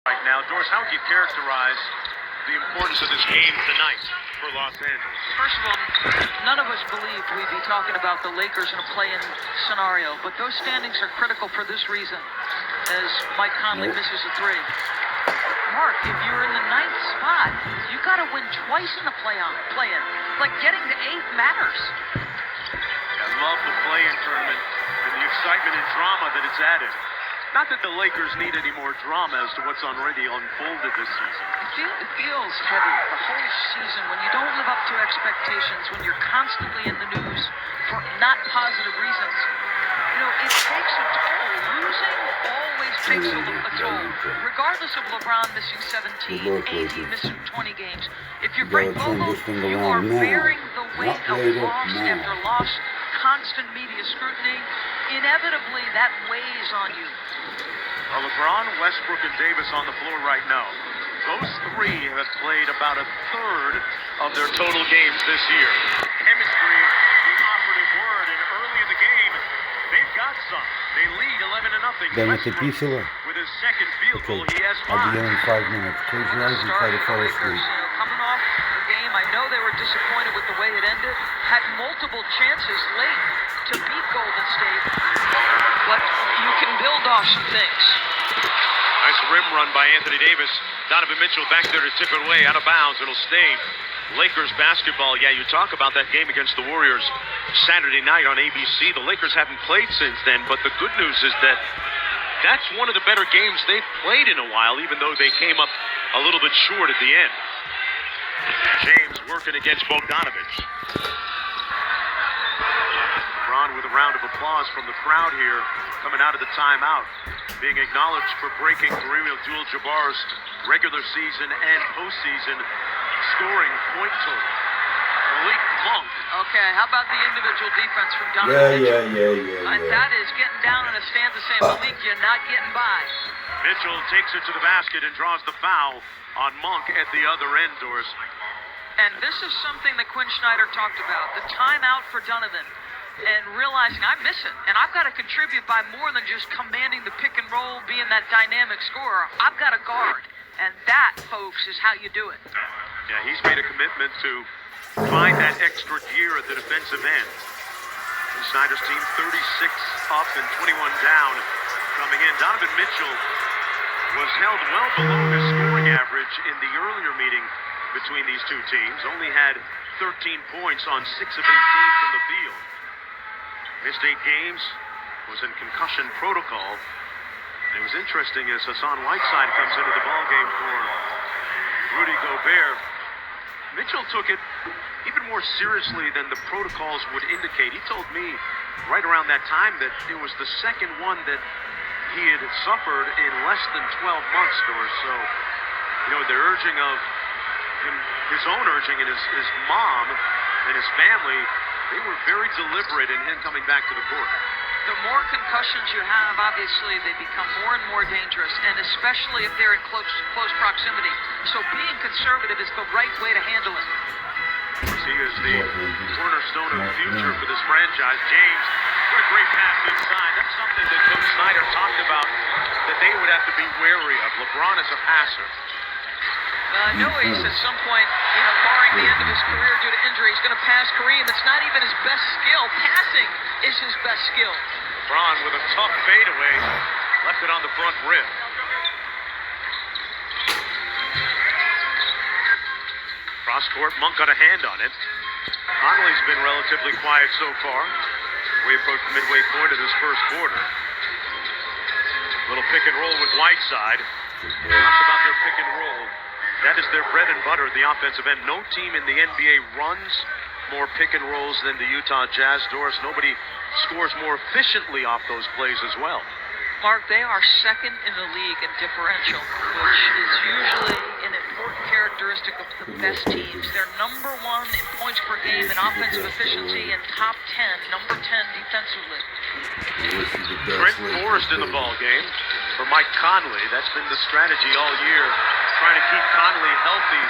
Right now, Doris, how would you characterize the importance of this game tonight for Los Angeles? First of all, none of us believed we'd be talking about the Lakers in a play-in scenario, but those standings are critical for this reason, as Mike Conley misses a three. Mark, if you're in the 9th spot, you got to win twice in the play-in. Like getting to 8th matters. I love the play-in tournament and the excitement and drama that it's added. Not that the Lakers need any more drama as to what's already unfolded this season. It feels heavy the whole season when you don't live up to expectations, when you're constantly in the news for not positive reasons. You know, it takes a toll. Losing always takes a toll. Regardless of LeBron missing 17, AD missing 20 games. If you break Vogel, you are bearing the weight of loss after loss, constant media scrutiny. Inevitably, that weighs on you. LeBron, Westbrook, and Davis on the floor right now. Those three have played about a third of their total games this year. Chemistry, the operative word, and early in the game, they've got some. They lead 11-0. Westbrook, with his second field goal, he has 5. I'll be here in 5 minutes. Close your eyes and try to fall asleep. Coming off the game, I know they were disappointed with the way it ended. Had multiple chances late to beat Golden State, but you can build off some things. Nice rim run by Anthony Davis. Donovan Mitchell back there to tip it away, out of bounds. It'll stay. Lakers basketball. Yeah, you talk about that game against the Warriors Saturday night on ABC. The Lakers haven't played since then, but the good news is that that's one of the better games they've played in a while, even though they came up a little bit short at the end. James working against Bogdanovich. LeBron with a round of applause from the crowd here, coming out of the timeout, being acknowledged for breaking Kareem Abdul-Jabbar's regular season and postseason scoring point total. Malik Monk. Okay, how about the individual defense from Donovan Mitchell? Yeah. That is getting down in a stanza saying, Malik, you're not getting by. Mitchell takes it to the basket and draws the foul on Monk at the other end, Doris. And this is something that Quinn Snyder talked about, the timeout for Donovan, and realizing I miss it, and I've got to contribute by more than just commanding the pick and roll, being that dynamic scorer. I've got to guard, and that, folks, is how you do it. Yeah, he's made a commitment to find that extra gear at the defensive end. Snyder's team 36 up and 21 down coming in. Donovan Mitchell was held well below his scoring average in the earlier meeting between these two teams. Only had 13 points on 6 of 18 from the field. Missed 8 games, was in concussion protocol. And it was interesting as Hassan Whiteside comes into the ballgame for Rudy Gobert. Mitchell took it even more seriously than the protocols would indicate. He told me right around that time that it was the second one that he had suffered in less than 12 months, or so. You know, the urging of him, his own urging, and his mom and his family, they were very deliberate in him coming back to the court. The more concussions you have, obviously, they become more and more dangerous, and especially if they're in close proximity. So being conservative is the right way to handle it. He is the cornerstone of the future for this franchise. James, what a great pass inside. That's something that Coach Snyder talked about, that they would have to be wary of. LeBron is a passer. I know he's at some point, you know, barring the end of his career due to injury, he's going to pass Kareem. It's not even his best skill. Passing is his best skill. LeBron with a tough fadeaway, left it on the front rim. Cross court, Monk got a hand on it. Conley's been relatively quiet so far. We approach the midway point of this first quarter. Little pick and roll with Whiteside. Talks about their pick and roll. That is their bread and butter at the offensive end. No team in the NBA runs more pick and rolls than the Utah Jazz. Doris, nobody scores more efficiently off those plays as well. Mark, they are second in the league in differential, which is usually an important characteristic of the best teams. They're number 1 in points per game in offensive efficiency and top 10, number 10 defensively. Trent Forrest in the ball game for Mike Conley. That's been the strategy all year, trying to keep Conley healthy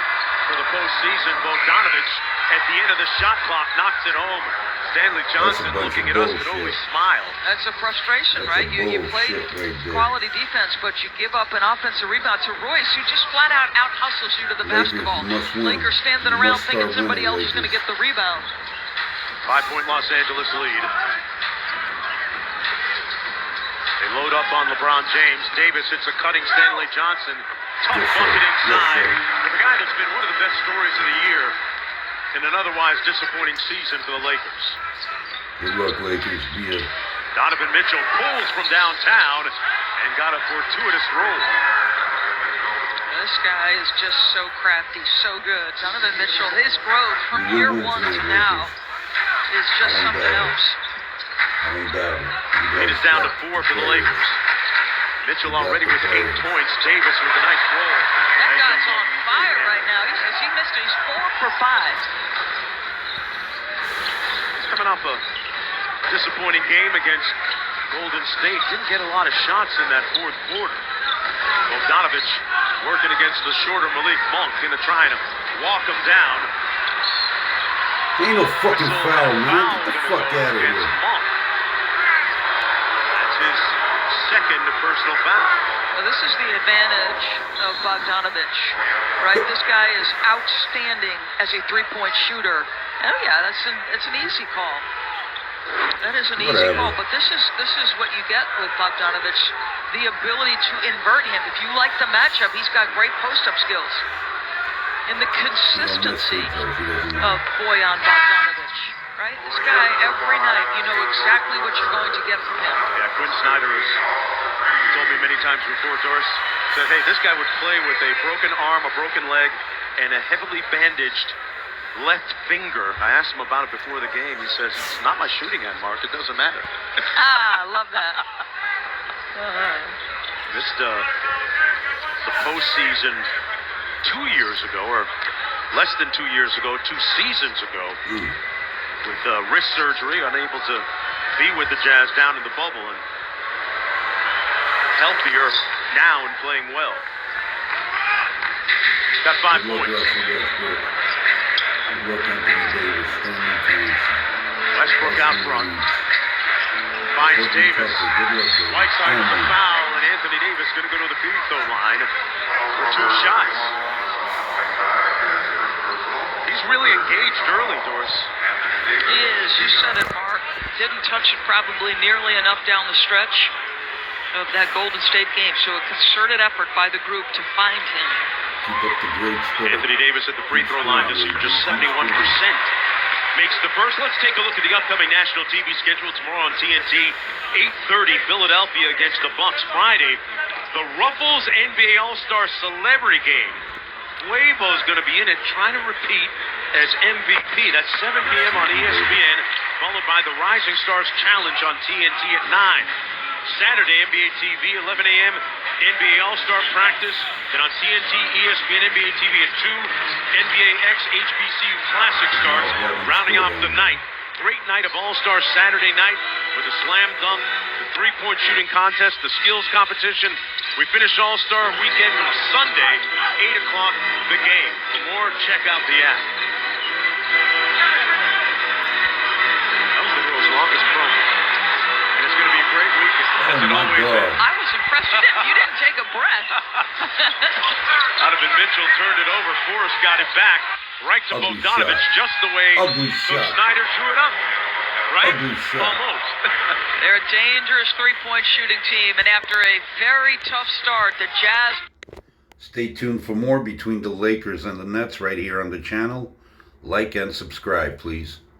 for the postseason. Bogdanovich at the end of the shot clock knocks it home. Stanley Johnson looking at us could only smile. That's a frustration, That's right? You play quality defense, but you give up an offensive rebound to Royce, who just flat out hustles you to the basketball. Lakers standing around thinking somebody else is going to get the rebound. 5-point Los Angeles lead. They load up on LeBron James. Davis hits a cutting Stanley Johnson. Tough bucket inside. For the guy that's been one of the best stories of the year in an otherwise disappointing season for the Lakers. Good luck, Lakers. Be it. Donovan Mitchell pulls from downtown and got a fortuitous roll. This guy is just so crafty, so good. Donovan Mitchell, his growth from year one to now is just something else. I ain't doubt it. It is down to 4 for the Lakers. Mitchell already with 8 points. Davis with a nice roll. That guy's on fire right now. He missed it. He's 4 for 5. He's coming off a disappointing game against Golden State. Didn't get a lot of shots in that fourth quarter. Bogdanovich working against the shorter Malik Monk, gonna try to walk him down. Ain't no fucking foul, man. Get the fuck out of here. Monk. That's his second personal foul. Well, this is the advantage of Bogdanovich, right? This guy is outstanding as a three-point shooter. Oh yeah, that's an easy call. That is an easy call, but this is what you get with Bogdanovich, the ability to invert him. If you like the matchup, he's got great post-up skills. And the consistency of Bojan Bogdanovich, right? This guy, every night, you know exactly what you're going to get from him. Yeah, Quinn Snyder has told me many times before, Doris, said, hey, this guy would play with a broken arm, a broken leg, and a heavily bandaged left finger. I asked him about it before the game. He says, it's not my shooting hand, Mark. It doesn't matter. I love that. Missed the postseason 2 years ago, or less than 2 years ago, 2 seasons ago, with wrist surgery, unable to be with the Jazz down in the bubble, and healthier now and playing well. Got 5 points. Westbrook out front. Finds Davis. Whiteside with a foul, and Anthony Davis going to go to the free throw line for 2 shots. He's really engaged early, Doris. He is. You said it, Mark. Didn't touch it probably nearly enough down the stretch of that Golden State game. So a concerted effort by the group to find him. Keep up the great start. Anthony Davis at the free throw line just 71%. Makes the first. Let's take a look at the upcoming national TV schedule tomorrow on TNT. 8:30, Philadelphia against the Bucks. Friday, the Ruffles NBA All-Star Celebrity Game. Quavo's going to be in it, trying to repeat as MVP. That's 7 p.m. on ESPN, followed by the Rising Stars Challenge on TNT at 9. Saturday, NBA TV, 11 a.m., NBA All-Star Practice. Then on TNT, ESPN, NBA TV at 2. NBA X HBCU Classic starts, rounding off the night. Great night of All-Stars Saturday night with the slam dunk, the three-point shooting contest, the skills competition. We finish All-Star Weekend Sunday, 8 o'clock, the game. For more, check out the app. That was the world's longest promo. And it's going to be a great weekend, as it always is. I was impressed. You didn't take a breath. Donovan Mitchell turned it over. Forrest got it back. Right to Bogdanovich, just the way Snyder drew it up. Right? Almost. They're a dangerous three-point shooting team, and after a very tough start, the Jazz... Stay tuned for more between the Lakers and the Nets right here on the channel. Like and subscribe, please.